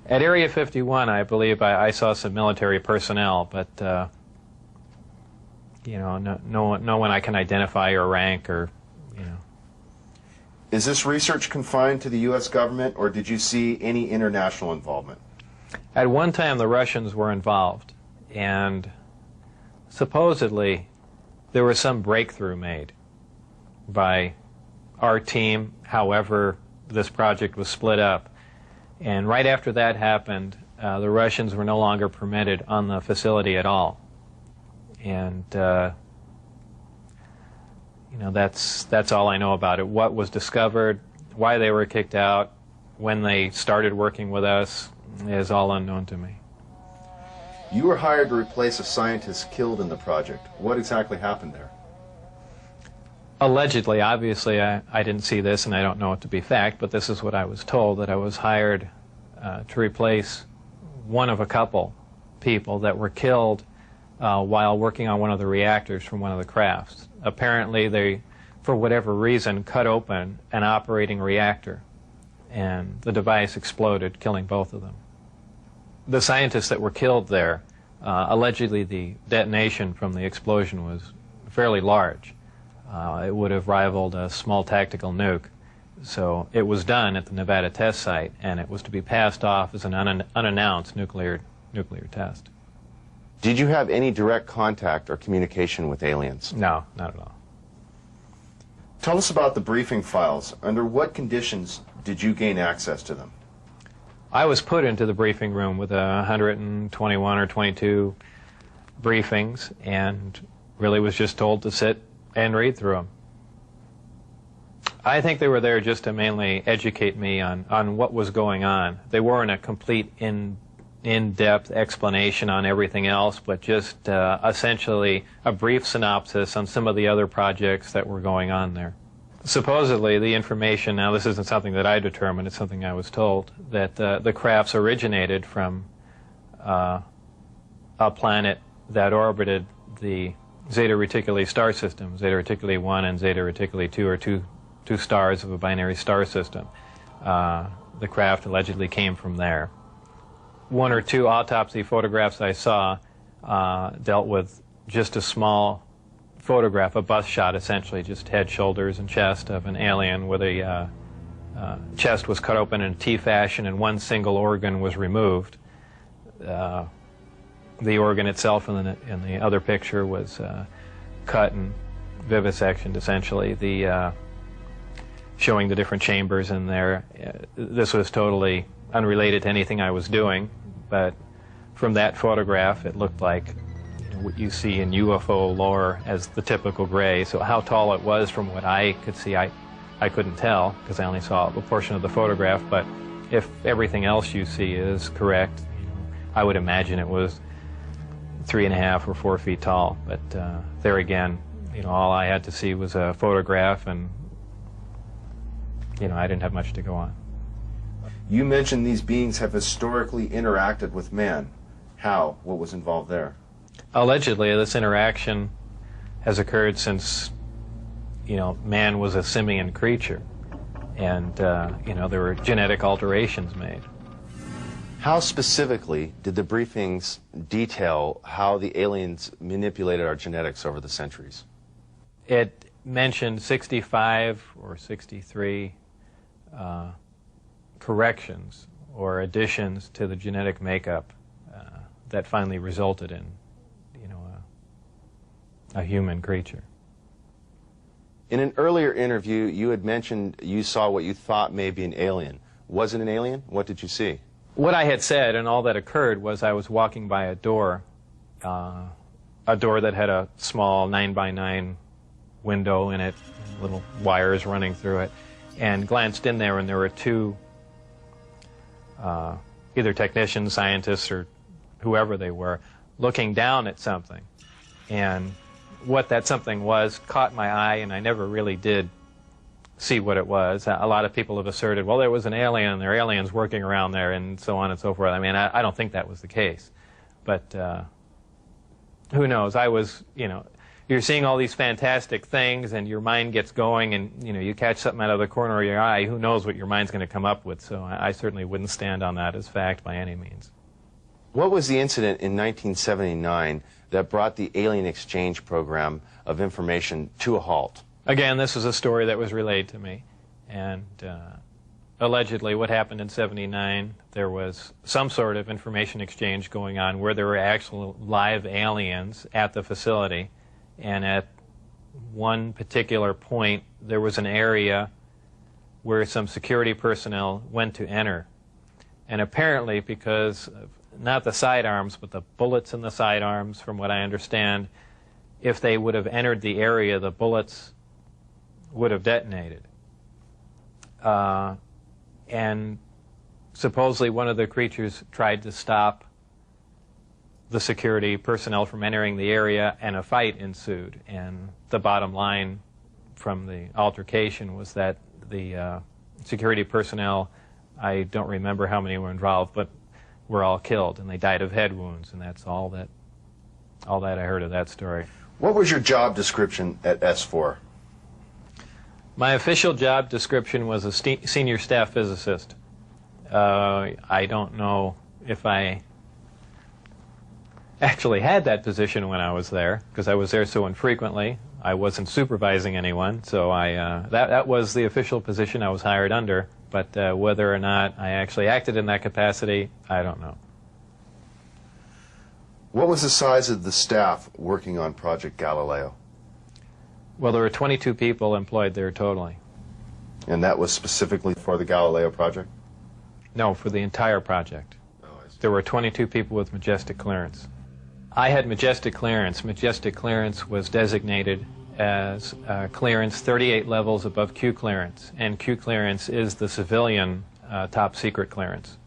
At Area 51, I believe I saw some military personnel, but you know, no one I can identify or rank or, you know. Is this research confined to the U.S. government, or did you see any international involvement? At one time, the Russians were involved, and supposedly there was some breakthrough made by our team, however this project was split up. And right after that happened, the Russians were no longer permitted on the facility at all. And you know, that's all I know about it. What was discovered, why they were kicked out, when they started working with us is all unknown to me. You were hired to replace a scientist killed in the project. What exactly happened there? Allegedly, obviously, I didn't see this and I don't know it to be fact, but this is what I was told, that I was hired to replace one of a couple people that were killed while working on one of the reactors from one of the crafts. Apparently, they, for whatever reason, cut open an operating reactor, and the device exploded, killing both of them. The scientists that were killed there, allegedly the detonation from the explosion was fairly large. It would have rivaled a small tactical nuke. So it was done at the Nevada test site, and it was to be passed off as an unannounced nuclear test. Did you have any direct contact or communication with aliens? No, not at all. Tell us about the briefing files. Under what conditions did you gain access to them? I was put into the briefing room with 121 or 22 briefings, and really was just told to sit and read through them. I think they were there just to mainly educate me on what was going on. They weren't a complete in-depth explanation on everything else, but just essentially a brief synopsis on some of the other projects that were going on there. Supposedly, the information, now this isn't something that I determined, it's something I was told, that the crafts originated from a planet that orbited the Zeta Reticuli star system. Zeta Reticuli 1 and Zeta Reticuli 2 are two stars of a binary star system. The craft allegedly came from there. One or two autopsy photographs I saw dealt with just a small photograph, a bust shot essentially, just head, shoulders, and chest of an alien where the chest was cut open in a T fashion and one single organ was removed. The organ itself in the other picture was cut and vivisectioned essentially, showing the different chambers in there. This was totally unrelated to anything I was doing, but from that photograph it looked like what you see in UFO lore as the typical gray. So how tall it was from what I could see, I couldn't tell because I only saw a portion of the photograph, but if everything else you see is correct, I would imagine it was 3.5 or 4 feet tall. But there again, all I had to see was a photograph, and I didn't have much to go on. You mentioned these beings have historically interacted with man. How? What was involved there? Allegedly, this interaction has occurred since, man was a simian creature, and, there were genetic alterations made. How specifically did the briefings detail how the aliens manipulated our genetics over the centuries? It mentioned 65 or 63 corrections or additions to the genetic makeup that finally resulted in, a human creature. In an earlier interview, you had mentioned you saw what you thought may be an alien. Was it an alien? What did you see? What I had said and all that occurred was I was walking by a door that had a small 9x9 window in it, little wires running through it, and glanced in there, and there were two either technicians, scientists, or whoever they were, looking down at something. And what that something was caught my eye, and I never really did see what it was. A lot of people have asserted, well, there was an alien, and there are aliens working around there, and so on and so forth. I mean, I don't think that was the case. But who knows? I was, you're seeing all these fantastic things, and your mind gets going, and you catch something out of the corner of your eye. Who knows what your mind's going to come up with? So I certainly wouldn't stand on that as fact by any means. What was the incident in 1979 that brought the alien exchange program of information to a halt? Again, this was a story that was relayed to me, and allegedly what happened in '79, there was some sort of information exchange going on where there were actual live aliens at the facility, and at one particular point there was an area where some security personnel went to enter, and apparently because of not the sidearms but the bullets in the sidearms, from what I understand, if they would have entered the area, the bullets would have detonated. And supposedly one of the creatures tried to stop the security personnel from entering the area, and a fight ensued. And the bottom line from the altercation was that the security personnel, I don't remember how many were involved, but were all killed, and they died of head wounds, and that's all that I heard of that story. What was your job description at S4? My official job description was a senior staff physicist. I don't know if I actually had that position when I was there, because I was there so infrequently. I wasn't supervising anyone, so that was the official position I was hired under. But whether or not I actually acted in that capacity, I don't know. What was the size of the staff working on Project Galileo? Well, there were 22 people employed there totally. And that was specifically for the Galileo project? No, for the entire project. Oh, I see. There were 22 people with majestic clearance. I had majestic clearance. Majestic clearance was designated as clearance 38 levels above Q clearance, and Q clearance is the civilian top secret clearance.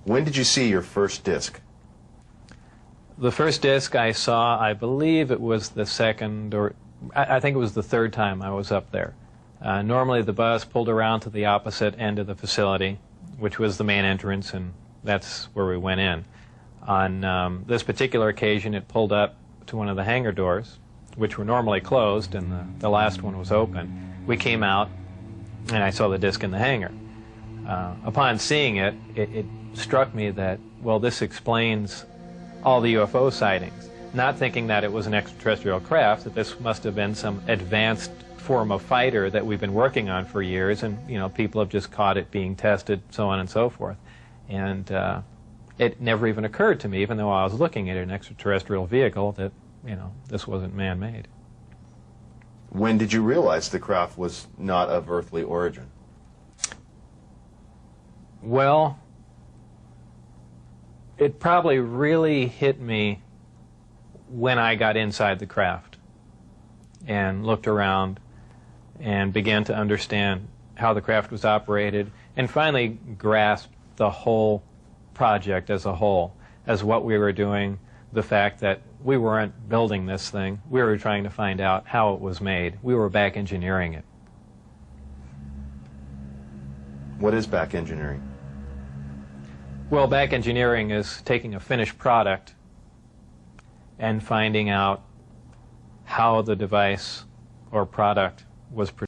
When did you see your first disc? The first disc I saw, I believe it was the second, or I think it was the third time I was up there. Normally the bus pulled around to the opposite end of the facility, which was the main entrance, and that's where we went in. On this particular occasion, it pulled up to one of the hangar doors, which were normally closed, and the last one was open. We came out, and I saw the disc in the hangar. Upon seeing it, it struck me that, well, this explains all the UFO sightings, not thinking that it was an extraterrestrial craft, that this must have been some advanced form of fighter that we've been working on for years, and people have just caught it being tested, so on and so forth. And it never even occurred to me, even though I was looking at an extraterrestrial vehicle, that this wasn't man-made. When did you realize the craft was not of earthly origin? Well, it probably really hit me when I got inside the craft and looked around and began to understand how the craft was operated, and finally grasped the whole project as a whole, as what we were doing, the fact that we weren't building this thing, we were trying to find out how it was made. We were back engineering it. What is back engineering? Well, back engineering is taking a finished product and finding out how the device or product was produced.